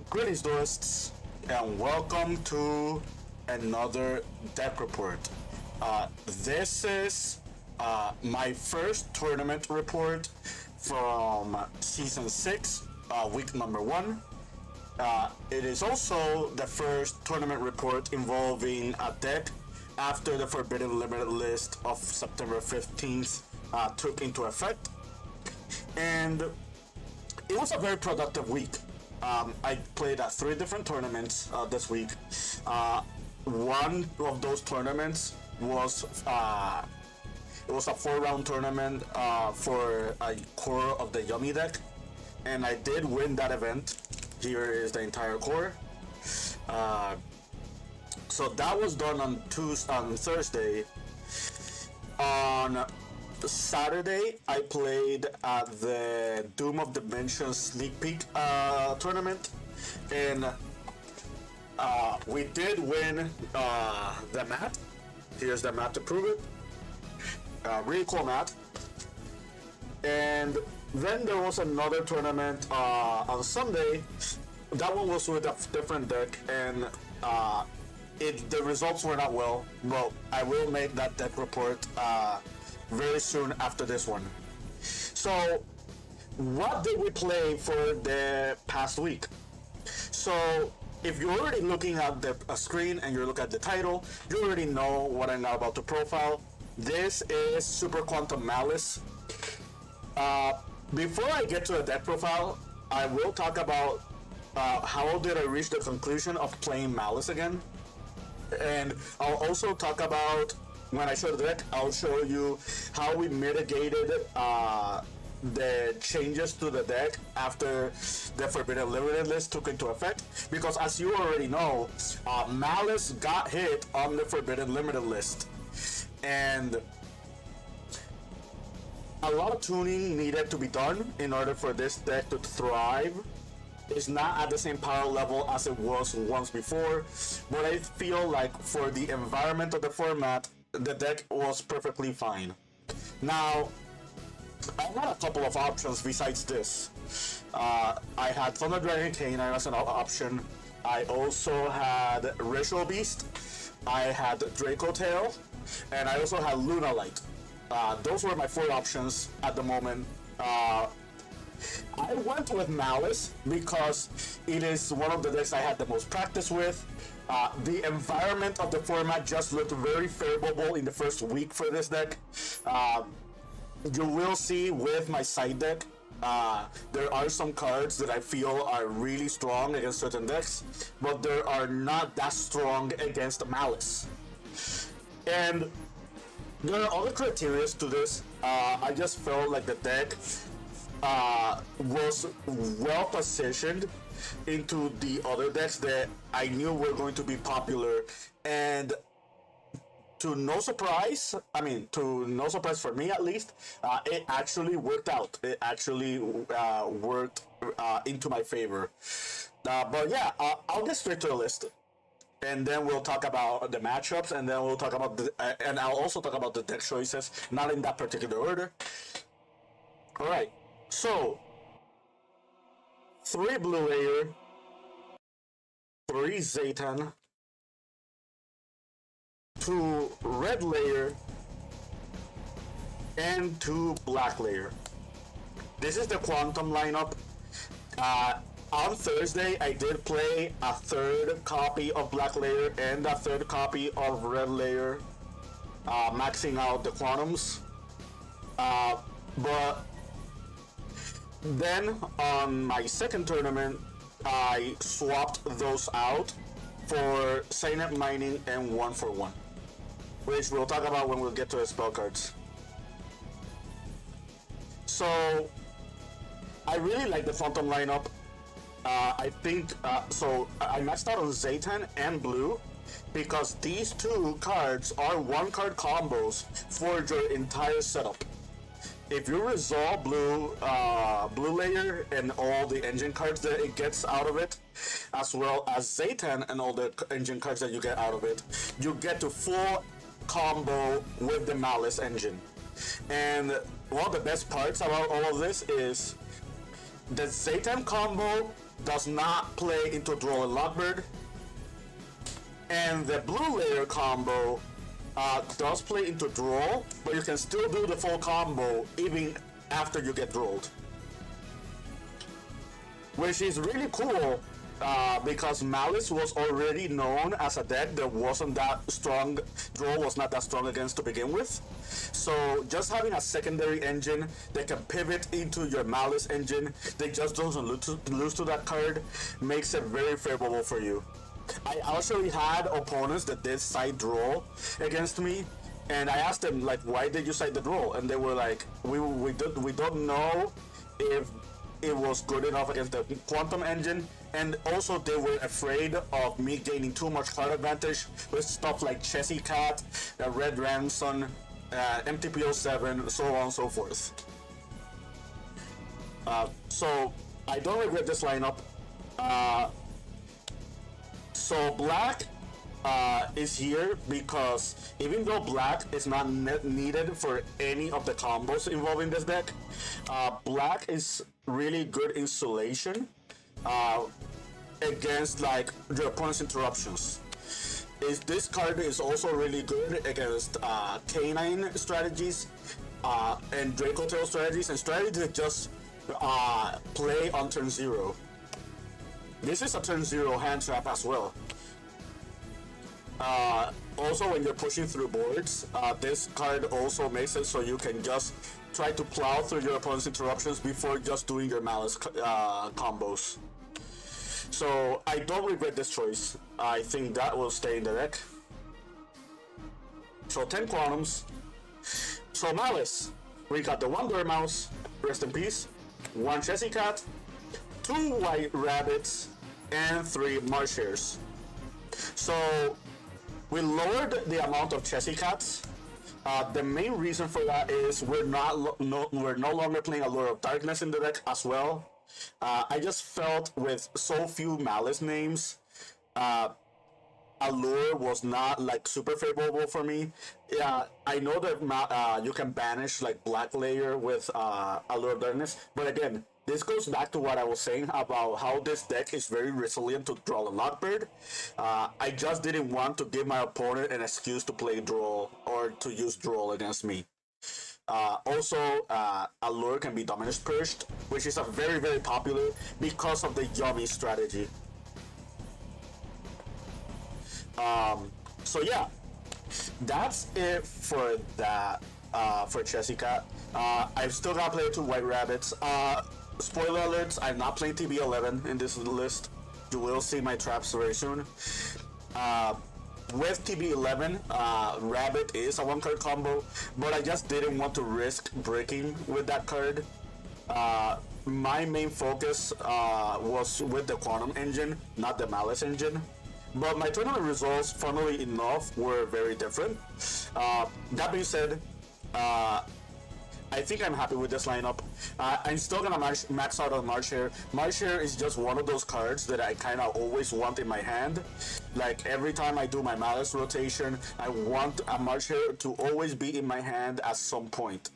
Greetings, duelists, and welcome to another deck report. This is my first tournament report from Season 6, week number 1. It is also the first tournament report involving a deck after the Forbidden Limited list of September 15th took into effect. And it was a very productive week. I played at 3 different tournaments this week. One of those tournaments was it was a 4-round tournament for a core of the Yummy deck, and I did win that event. Here is the entire core. So that was done on Thursday. On Saturday, I played at the Doom of Dimensions Sneak Peek tournament, and we did win the mat. Here's the mat to prove it. Really cool mat. And then there was another tournament on Sunday. That one was with a different deck, and the results were not well. But I will make that deck report very soon after this one. So, what did we play for the past week? So, if you're already looking at the screen and you're looking at the title, you already know what I'm now about to profile. This is Super Quantum Maliss. Before I get to the deck profile, I will talk about how did I reach the conclusion of playing Maliss again. And I'll also talk about, when I show the deck, I'll show you how we mitigated the changes to the deck after the Forbidden Limited list took into effect. Because as you already know, Maliss got hit on the Forbidden Limited list. And a lot of tuning needed to be done in order for this deck to thrive. It's not at the same power level as it was once before, but I feel like for the environment of the format, the deck was perfectly fine. Now, I had a couple of options besides this. I had Thunder Dragon Canine as an option. I also had Ritual Beast. I had Draco Tail, and I also had Luna Light. Those were my 4 options at the moment. I went with Maliss because it is one of the decks I had the most practice with. The environment of the format just looked very favorable in the first week for this deck. You will see with my side deck, there are some cards that I feel are really strong against certain decks, but they are not that strong against Maliss. And there are other criteria to this. I just felt like the deck was well positioned into the other decks that I knew were going to be popular, and to no surprise for me at least, it actually worked out. It actually worked into my favor. But yeah, I'll get straight to the list, and then we'll talk about the matchups, and then we'll talk about and I'll also talk about the deck choices, not in that particular order. All right. So, 3 blue layer, 3 Zaytan, 2 red layer, and 2 black layer. This is the Quantum lineup. On Thursday, I did play a 3rd copy of black layer and a 3rd copy of red layer, maxing out the Quantums. But then on my 2nd tournament, I swapped those out for Signet Mining and 1-for-1, which we'll talk about when we get to the spell cards. So I really like the Phantom lineup. I think so. I maxed out on Zaytan and blue because these 2 cards are 1-card combos for your entire setup. If you resolve blue layer and all the engine cards that it gets out of it, as well as Zaytan and all the engine cards that you get out of it, you get to full combo with the Maliss engine. And one of the best parts about all of this is The Zaytime combo does not play into Droll and Lockbird, and the blue layer combo does play into Droll, but you can still do the full combo even after you get Drolled. Which is really cool because Maliss was already known as a deck that wasn't that strong. Droll was not that strong against to begin with. So just having a secondary engine that can pivot into your Maliss engine that just doesn't lose to that card makes it very favorable for you. I actually had opponents that did side Droll against me, and I asked them like, why did you side the Droll? And they were like, we don't know if it was good enough against the Quantum engine, and also they were afraid of me gaining too much card advantage with stuff like Chessy Cat, Red Ransom, MTPO7, so on and so forth. So I don't regret this lineup. So black is here because even though black is not needed for any of the combos involving this deck, black is really good insulation against like your opponent's interruptions. This card is also really good against Canine strategies and Draco Tail strategies and strategies that just play on turn 0. This is a turn 0 hand trap as well. Also, when you're pushing through boards, this card also makes it so you can just try to plow through your opponent's interruptions before just doing your Maliss combos. So I don't regret this choice. I think that will stay in the deck. So 10 Quantums. So Maliss, we got the 1 Dormouse, rest in peace, 1 Chessy Cat, 2 White Rabbits, and 3 Marsh Hares. So we lowered the amount of Chessy Cats. The main reason for that is we're no longer playing Allure of Darkness in the deck as well. I just felt with so few Maliss names, Allure was not like super favorable for me. Yeah, I know that you can banish like Black Layer with Allure of Darkness, but again, this goes back to what I was saying about how this deck is very resilient to Droll and Lockbird. I just didn't want to give my opponent an excuse to play Droll or to use Droll against me. Also, Allure can be Dominus Purged, which is a very, very popular because of the Yummy strategy. So yeah, that's it for that, for Chessy Cat. I've still got to play 2 White Rabbits. Spoiler alerts, I'm not playing TB11 in this list. You will see my traps very soon. With TB11, Rabbit is a 1-card combo, but I just didn't want to risk breaking with that card. My main focus was with the Quantum engine, not the Maliss engine. But my tournament results, funnily enough, were very different. That being said, I think I'm happy with this lineup. I'm still gonna max out on Marsh Hare. Marsh Hare is just one of those cards that I kind of always want in my hand. Like every time I do my Maliss rotation, I want a Marsh Hare to always be in my hand at some point.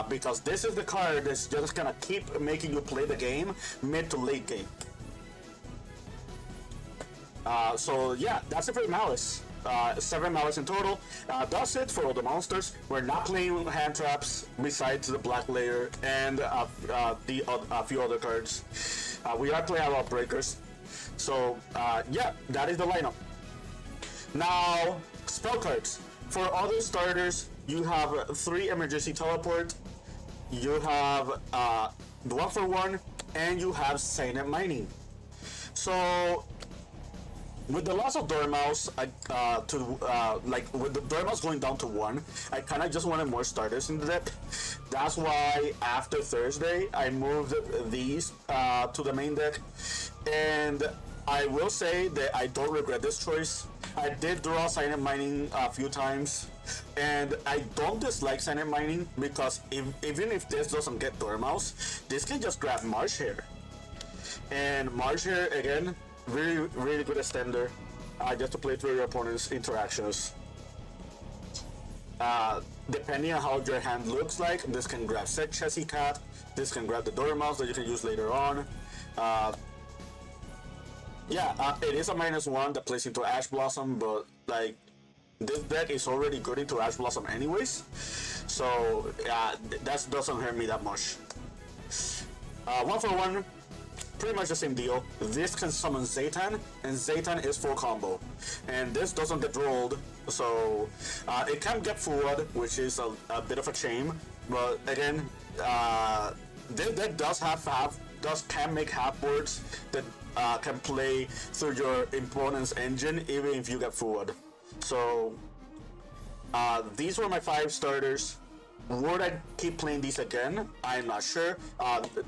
Because this is the card that's just gonna keep making you play the game mid to late game. So yeah, that's it for Maliss. 7 Maliss in total. That's it for all the monsters. We're not playing hand traps besides the Black Layer and a few other cards. We are playing a lot of breakers. So yeah, that is the lineup. Now, spell cards. For other starters, you have 3 Emergency Teleport. You have the 1-for-1, and you have Signet Mining. So with the loss of Dormouse, with the Dormouse going down to 1, I kind of just wanted more starters in the deck. That's why after Thursday, I moved these to the main deck. And I will say that I don't regret this choice. I did draw Signet Mining a few times, and I don't dislike Signet Mining because even if this doesn't get Dormouse, this can just grab Marsh Hare. And Marsh Hare, again, really, really good extender, just to play through your opponent's interactions. Depending on how your hand looks like, this can grab Chessy Cat, This can grab the Dormouse that you can use later on. Uh, it is a -1 that plays into Ash Blossom, but like this deck is already good into Ash Blossom anyways, so that doesn't hurt me that much. 1 for 1, pretty much the same deal. This can summon Zaytan, and Zaytan is full combo, and this doesn't get rolled, so it can get forward, which is a bit of a shame. But again, this deck can make half boards that can play through your opponent's engine even if you get forward. So these were my 5 starters. Would I keep playing these again? I'm not sure.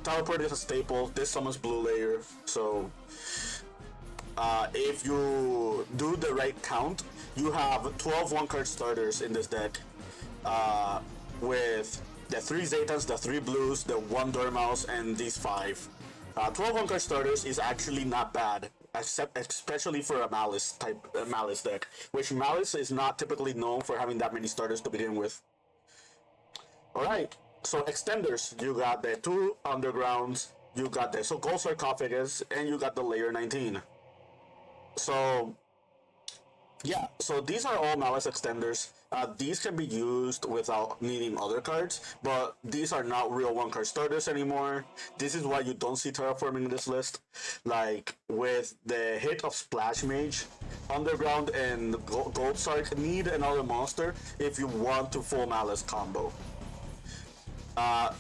Teleport is a staple. This summons Blue Layer, so if you do the right count, you have 12 1-card starters in this deck, with the 3 Zaytans, the 3 Blues, the 1 Dormouse, and these 5. 12 1-card starters is actually not bad, especially for a Maliss deck, which Maliss is not typically known for having that many starters to begin with. Alright, so extenders, you got the 2 Undergrounds, you got the Gold Sarcophagus, and you got the Layer 19. So yeah, so these are all Maliss extenders. These can be used without needing other cards, but these are not real 1-card starters anymore. This is why you don't see Terraforming in this list. Like, with the hit of Splash Mage, Underground and Gold Sark need another monster if you want to full Maliss combo.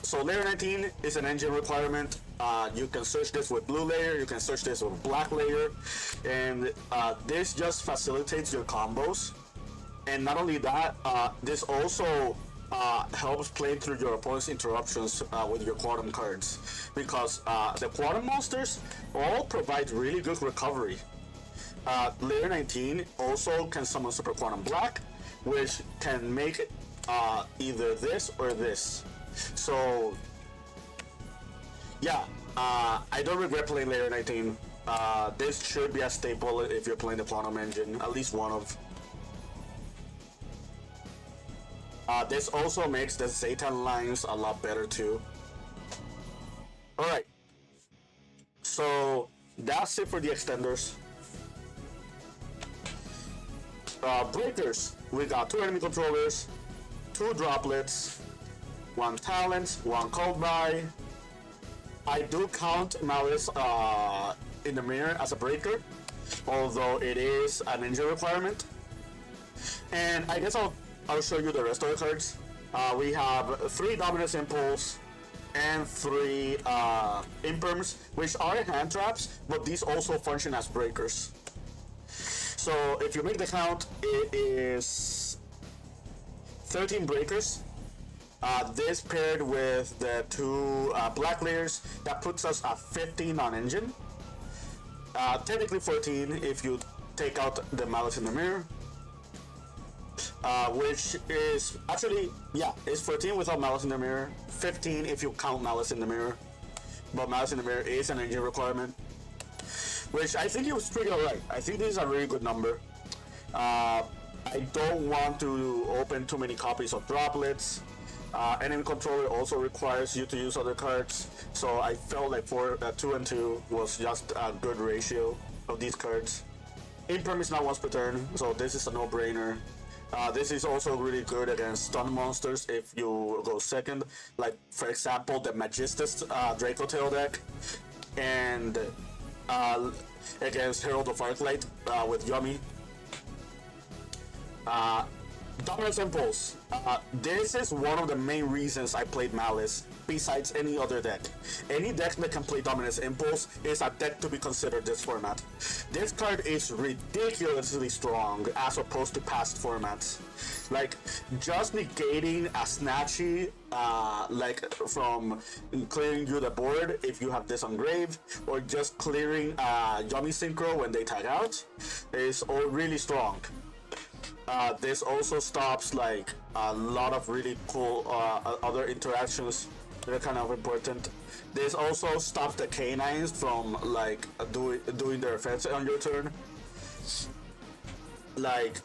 So Layer 19 is an engine requirement. You can search this with Blue Layer, you can search this with Black Layer, and this just facilitates your combos. And not only that, this also helps play through your opponent's interruptions with your Quantum cards, because the Quantum monsters all provide really good recovery. Layer 19 also can summon Super Quantum Black, which can make either this or this. So yeah, I don't regret playing Layer 19. This should be a staple if you're playing the Quantum engine, at least one of. This also makes the Zaytan lines a lot better too. Alright, so that's it for the extenders. Breakers, we got 2 enemy controllers, 2 droplets, 1 talent, 1 cold buy. I do count Maliss in the mirror as a breaker, although it is an engine requirement. And I guess I'll show you the rest of the cards. We have 3 Dominus Impulse and 3 Imperms, which are hand traps, but these also function as breakers. So if you make the count, it is 13 breakers. This paired with the 2 Black Layers, that puts us at 15 on engine. Technically 14 if you take out the Maliss in the mirror. Which is actually, yeah, it's 14 without Maliss in the mirror, 15 if you count Maliss in the mirror. But Maliss in the mirror is an engine requirement, which I think it was pretty alright. I think this is a really good number. I don't want to open too many copies of droplets. Enemy controller also requires you to use other cards, so I felt like 2 and 2 was just a good ratio of these cards. Imperm is not once per turn, so this is a no-brainer. This is also really good against stun monsters if you go second, like for example the Magistus Draco Tail deck, and against Herald of Arclight with Yummy. Dominance Impulse. This is one of the main reasons I played Maliss, besides any other deck. Any deck that can play Dominance Impulse is a deck to be considered this format. This card is ridiculously strong as opposed to past formats. Like, just negating a Snatchy, like from clearing you the board if you have this on grave, or just clearing Yummy Synchro when they tag out, is all really strong. This also stops like a lot of really cool other interactions that are kind of important. This also stops the canines from like doing their offense on your turn. Like,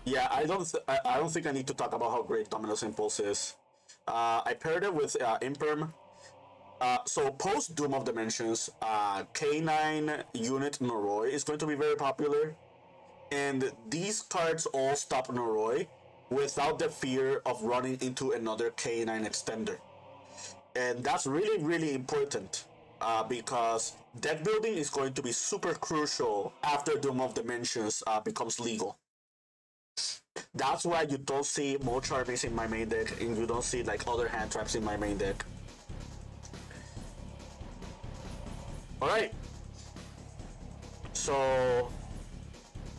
yeah, I don't think I need to talk about how great Dominus Impulse is. I paired it with Imperm. So post Doom of Dimensions, K9 unit Noroi is going to be very popular, and these cards all stop Noroi without the fear of running into another K9 extender, and that's really really important because deck building is going to be super crucial after Doom of Dimensions becomes legal. That's why you don't see more Charmies in my main deck, and you don't see like other hand traps in my main deck. Alright, so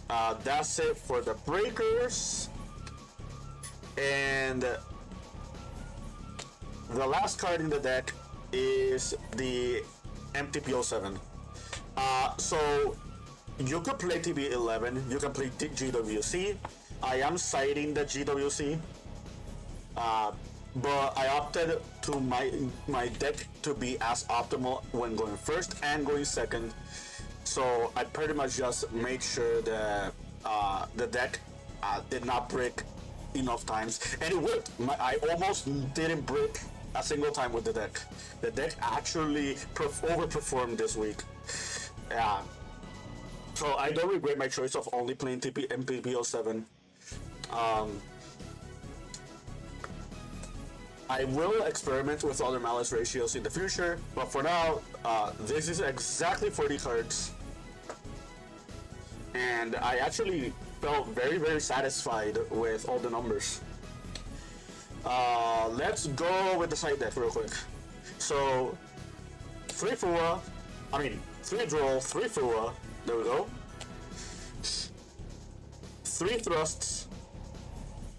that's it for the breakers. And the last card in the deck is the MTPO7. So you could play TB11, you can play GWC. I am citing the GWC, but I opted to my deck to be as optimal when going first and going second. So I pretty much just made sure that the deck did not break enough times, and it worked. I almost didn't break a single time with the deck. The deck actually overperformed this week. Yeah. So I don't regret my choice of only playing MPPO7. I will experiment with other Maliss ratios in the future, but for now, this is exactly 40 cards. And I actually felt very, very satisfied with all the numbers. Let's go with the side deck real quick. So, 3 Fua, 3 Droll, 3 Fua, there we go. 3 Thrusts,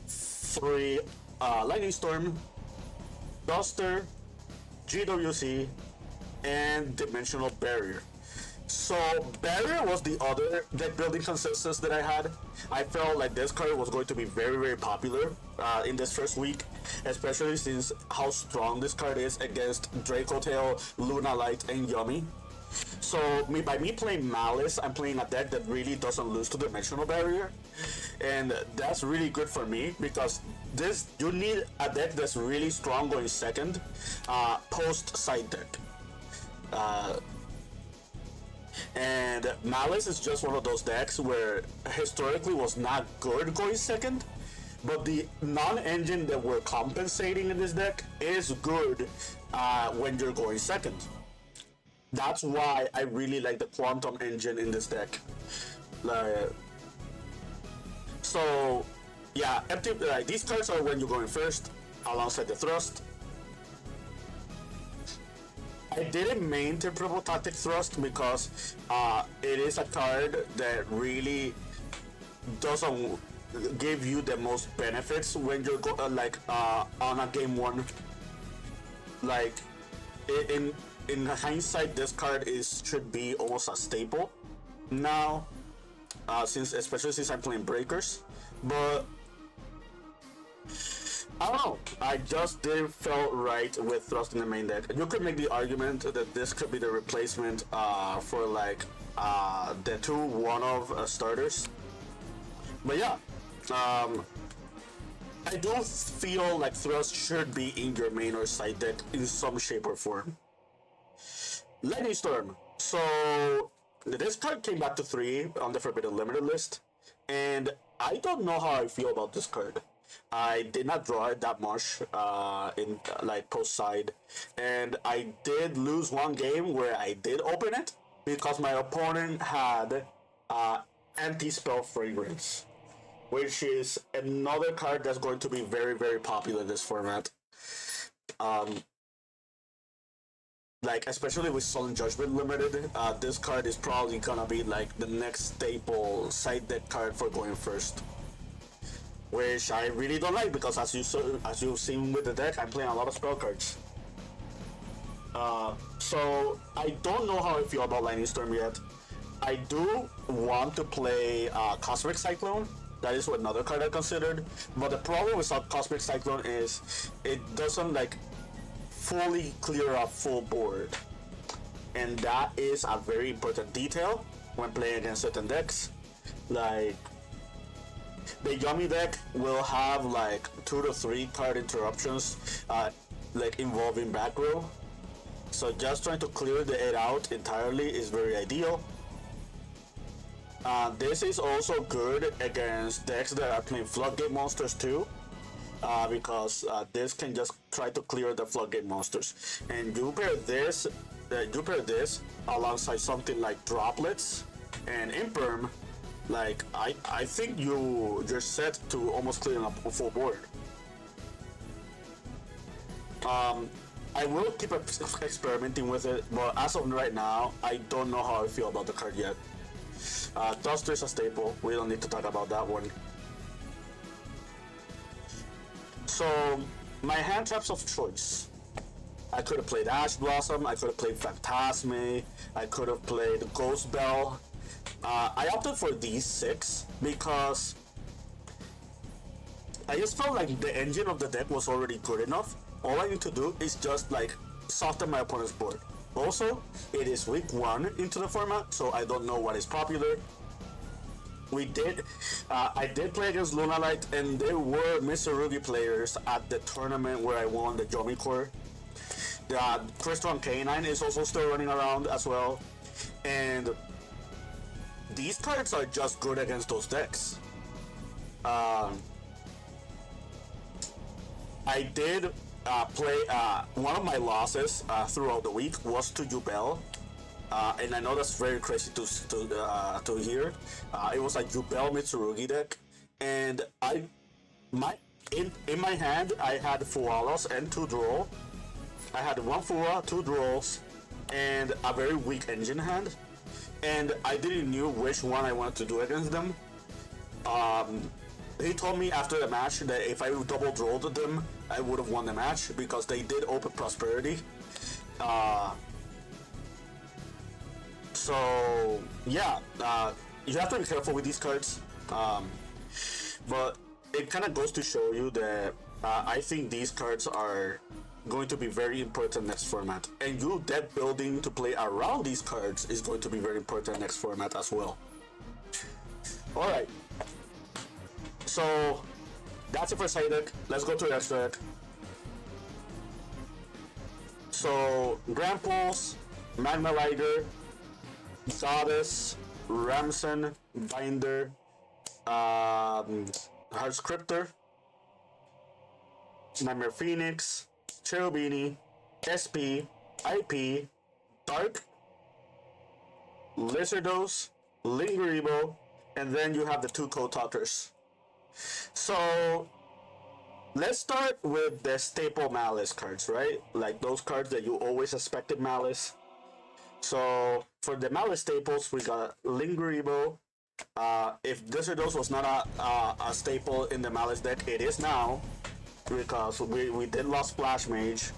3 Lightning Storm, Duster, GWC, and Dimensional Barrier. So Barrier was the other deck building consensus that I had. I felt like this card was going to be very, very popular in this first week, especially since how strong this card is against Draco Tail, Luna Light, and Yummy. So by me playing Maliss, I'm playing a deck that really doesn't lose to Dimensional Barrier, and that's really good for me because you need a deck that's really strong going second, post side deck. And Maliss is just one of those decks where historically was not good going second, but the non-engine that we're compensating in this deck is good when you're going second. That's why I really like the Quantum engine in this deck. So yeah, these cards are when you're going first, alongside the Thrust. I didn't main Temperable Tactic Thrust because it is a card that really doesn't give you the most benefits when you're on a game one. Like in hindsight, this card should be almost a staple now, especially since I'm playing breakers. But I don't know. I just didn't feel right with Thrust in the main deck. You could make the argument that this could be the replacement for the two one-of starters. But yeah, I do feel like Thrust should be in your main or side deck in some shape or form. Lightning Storm. So this card came back to 3 on the Forbidden Limited list, and I don't know how I feel about this card. I did not draw it that much in post side, and I did lose one game where I did open it because my opponent had Anti-Spell Fragrance, which is another card that's going to be very, very popular in this format. Especially with Sullen Judgment Limited, this card is probably gonna be like the next staple side deck card for going first, which I really don't like because as you've seen with the deck, I'm playing a lot of spell cards. So I don't know how I feel about Lightning Storm yet. I do want to play Cosmic Cyclone. That is another card I considered, but the problem with Cosmic Cyclone is it doesn't fully clear a full board, and that is a very important detail when playing against certain decks. The Yummy deck will have like 2 to 3 card interruptions, like involving back row. So just trying to clear it out entirely is very ideal. This is also good against decks that are playing floodgate monsters too, because this can just try to clear the floodgate monsters. And you pair this alongside something like droplets and imperm. Like I think you're set to almost clearing up a full board. I will keep experimenting with it, but as of right now, I don't know how I feel about the card yet. Duster is a staple. We don't need to talk about that one. So, my hand traps of choice. I could have played Ash Blossom. I could have played Phantasme. I could have played Ghost Bell. I opted for these 6 because I just felt like the engine of the deck was already good enough. All I need to do is just like soften my opponent's board. Also, it is week 1 into the format, so I don't know what is popular. I did play against Lunalight, and there were Mitsurugi players at the tournament where I won the Yomi Core. The Crystal K9 is also still running around as well, and these cards are just good against those decks. I did play one of my losses throughout the week was to Jubel, and I know that's very crazy to hear. It was a Jubel Mitsurugi deck, and in my hand I had Fualos and 2 draw. I had 1 Fua, 2 draws, and a very weak engine hand, and I didn't know which one I wanted to do against them. He told me after the match that if I double drawed them, I would have won the match because they did open Prosperity. So yeah, you have to be careful with these cards. But it kind of goes to show you that I think these cards are going to be very important next format, and you deck building to play around these cards is going to be very important next format as well. All right. So that's it for side deck. Let's go to the extra deck. So Grand Pulse, Magma Rider, Goddess, Ramson, Binder, Heartscriptor, Nightmare Phoenix, Cherubini, SP, IP, Dark, Lizardos, Lingeribo, and then you have the 2 Code Talkers. So let's start with the staple Maliss cards, right? Like those cards that you always expected Maliss. So for the Maliss staples, we got Lingeribo. If Lizardos was not a staple in the Maliss deck, it is now, because we did lost Splash Mage.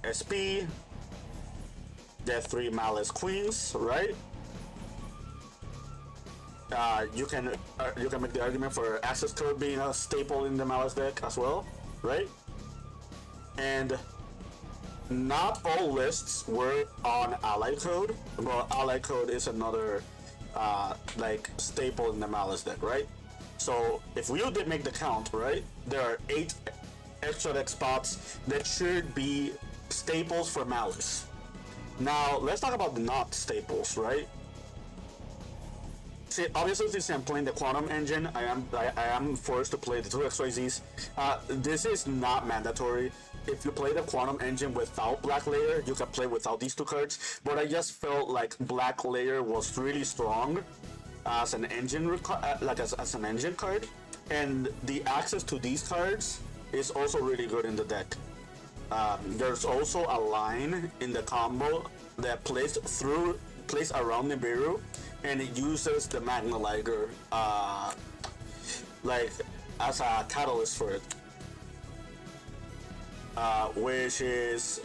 SP, the 3 Maliss Queens, right? You can make the argument for Access Code being a staple in the Maliss deck as well, right? And not all lists were on Ally Code, but Ally Code is another like staple in the Maliss deck, right? So if we did make the count, right, there are 8 extra deck spots that should be staples for Maliss. Now let's talk about the not staples, right? See, obviously, since I'm playing the Quantum Engine, I am forced to play the 2 XYZs. This is not mandatory. If you play the Quantum Engine without Black Layer, you can play without these 2 cards. But I just felt like Black Layer was really strong as an engine, as an engine card, and the access to these cards is also really good in the deck. There's also a line in the combo that plays around Nibiru, and it uses the Magma Liger like as a catalyst for it, which is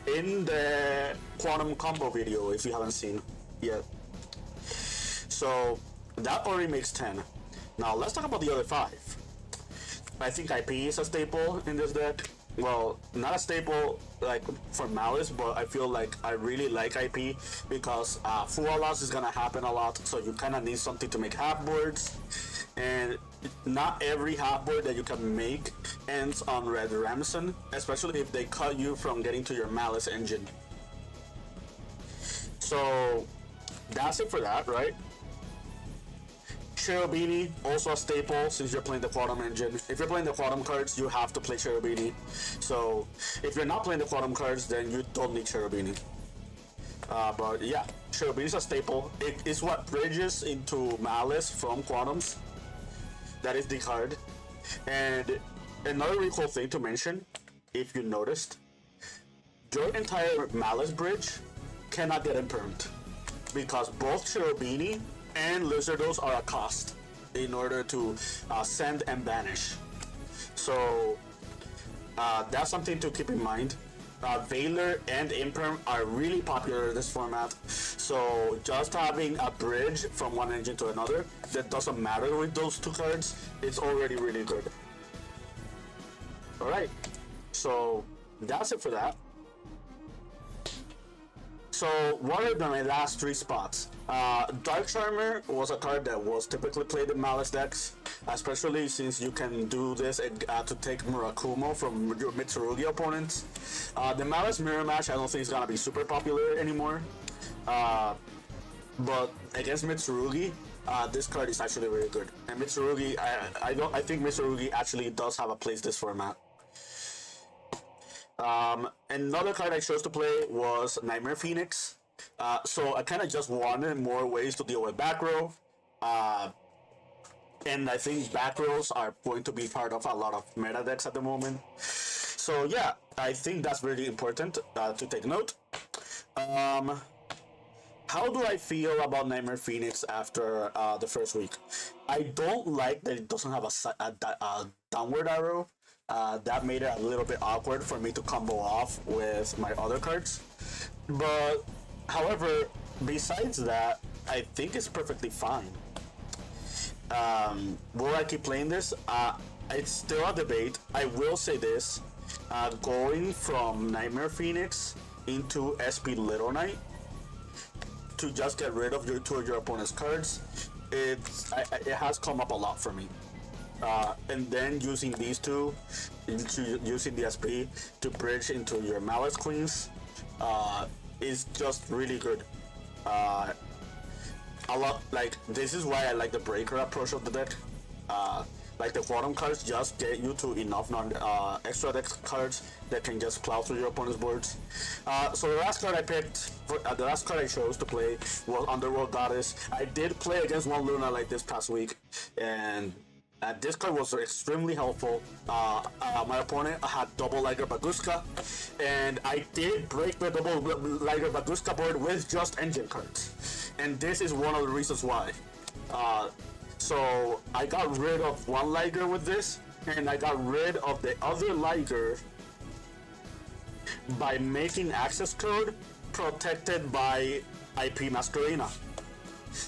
in the Quantum combo video if you haven't seen yet. So that already makes 10. Now let's talk about the other 5. I think IP is a staple in this deck. well, not a staple like for Malice, but I feel like I really like IP because full loss is gonna happen a lot, so you kind of need something to make half boards, and not every half board that you can make ends on Red Ramson, especially if they cut you from getting to your Malice engine. So that's it for that, right? Cherubini, also a staple since you're playing the Quantum engine. If you're playing the Quantum cards, you have to play Cherubini. So if you're not playing the Quantum cards, then you don't need Cherubini. But yeah, Cherubini is a staple. It is what bridges into Malice from Quantums. That is the card. And another really cool thing to mention, if you noticed, your entire Malice bridge cannot get impermed because both Cherubini and Lizardos are a cost in order to send and banish. So that's something to keep in mind. Veiler and Imperm are really popular in this format, so just having a bridge from one engine to another that doesn't matter with those two cards, it's already really good. Alright, so that's it for that. So what are my last three spots? Dark Charmer was a card that was typically played in Malice decks, especially since you can do this to take Murakumo from your Mitsurugi opponents. The Malice Mirror Match I don't think is gonna be super popular anymore, but against Mitsurugi, this card is actually really good. And Mitsurugi, I think Mitsurugi actually does have a place this format. Another card I chose to play was Nightmare Phoenix. So I kind of just wanted more ways to deal with back row. And I think back rows are going to be part of a lot of meta decks at the moment. So yeah, I think that's really important to take note. How do I feel about Nightmare Phoenix after the first week? I don't like that it doesn't have a downward arrow. That made it a little bit awkward for me to combo off with my other cards. But, however, besides that, I think it's perfectly fine. Will I keep playing this? It's still a debate. I will say this. Going from Nightmare Phoenix into SP Little Knight to just get rid of two of your opponent's cards, it has come up a lot for me. And then using these two, using the SP to bridge into your Malice Queens, is just really good. A lot, like, this is why I like the breaker approach of the deck. Like the Quantum cards just get you to enough extra deck cards that can just plow through your opponent's boards. So the last card I picked, the last card I chose to play was Underworld Goddess. I did play against one Luna like this past week, and this card was extremely helpful. My opponent had double Liger Baguska, and I did break the double Liger Baguska board with just engine cards. And this is one of the reasons why. So I got rid of one Liger with this, and I got rid of the other Liger by making access code protected by IP Masquerena.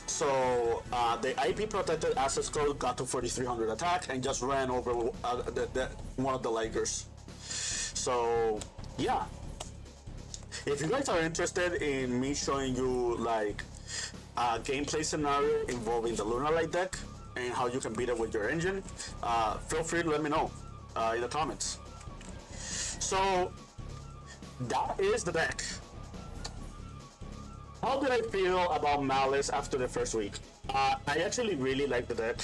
So the IP protected access code got to 4300 attack and just ran over one of the Ligers. So yeah, if you guys are interested in me showing you like a gameplay scenario involving the Lunar Light deck and how you can beat it with your engine, feel free to let me know in the comments. So that is the deck. How did I feel about Malice after the first week? I actually really like the deck.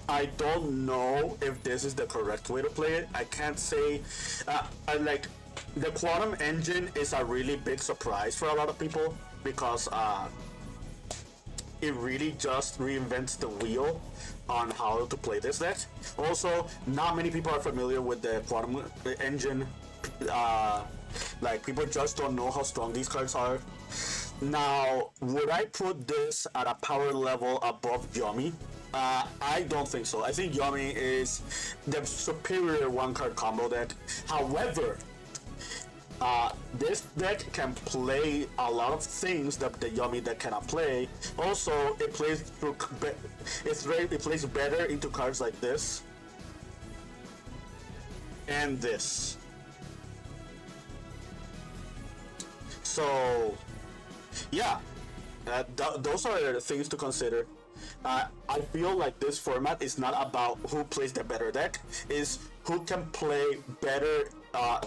I don't know if this is the correct way to play it. I can't say. Like, the Quantum engine is a really big surprise for a lot of people because it really just reinvents the wheel on how to play this deck. Also, not many people are familiar with the Quantum engine. Like, people just don't know how strong these cards are. Now, would I put this at a power level above Yomi? I don't think so. I think Yomi is the superior one-card combo deck. However, this deck can play a lot of things that the Yomi deck cannot play. Also, it plays through. It plays better into cards like this and this. So yeah, those are the things to consider. I feel like this format is not about who plays the better deck, is who can play better,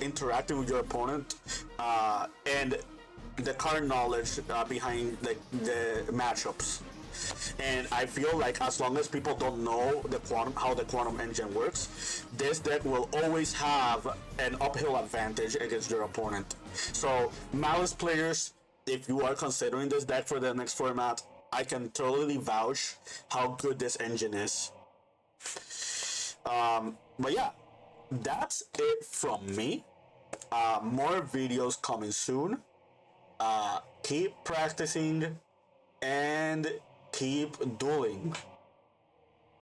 interacting with your opponent, and the card knowledge behind the matchups. And I feel like as long as people don't know how the quantum engine works, this deck will always have an uphill advantage against your opponent. So Malice players, if you are considering this deck for the next format, I can totally vouch how good this engine is. But yeah, that's it from me. More videos coming soon. Keep practicing and keep dueling.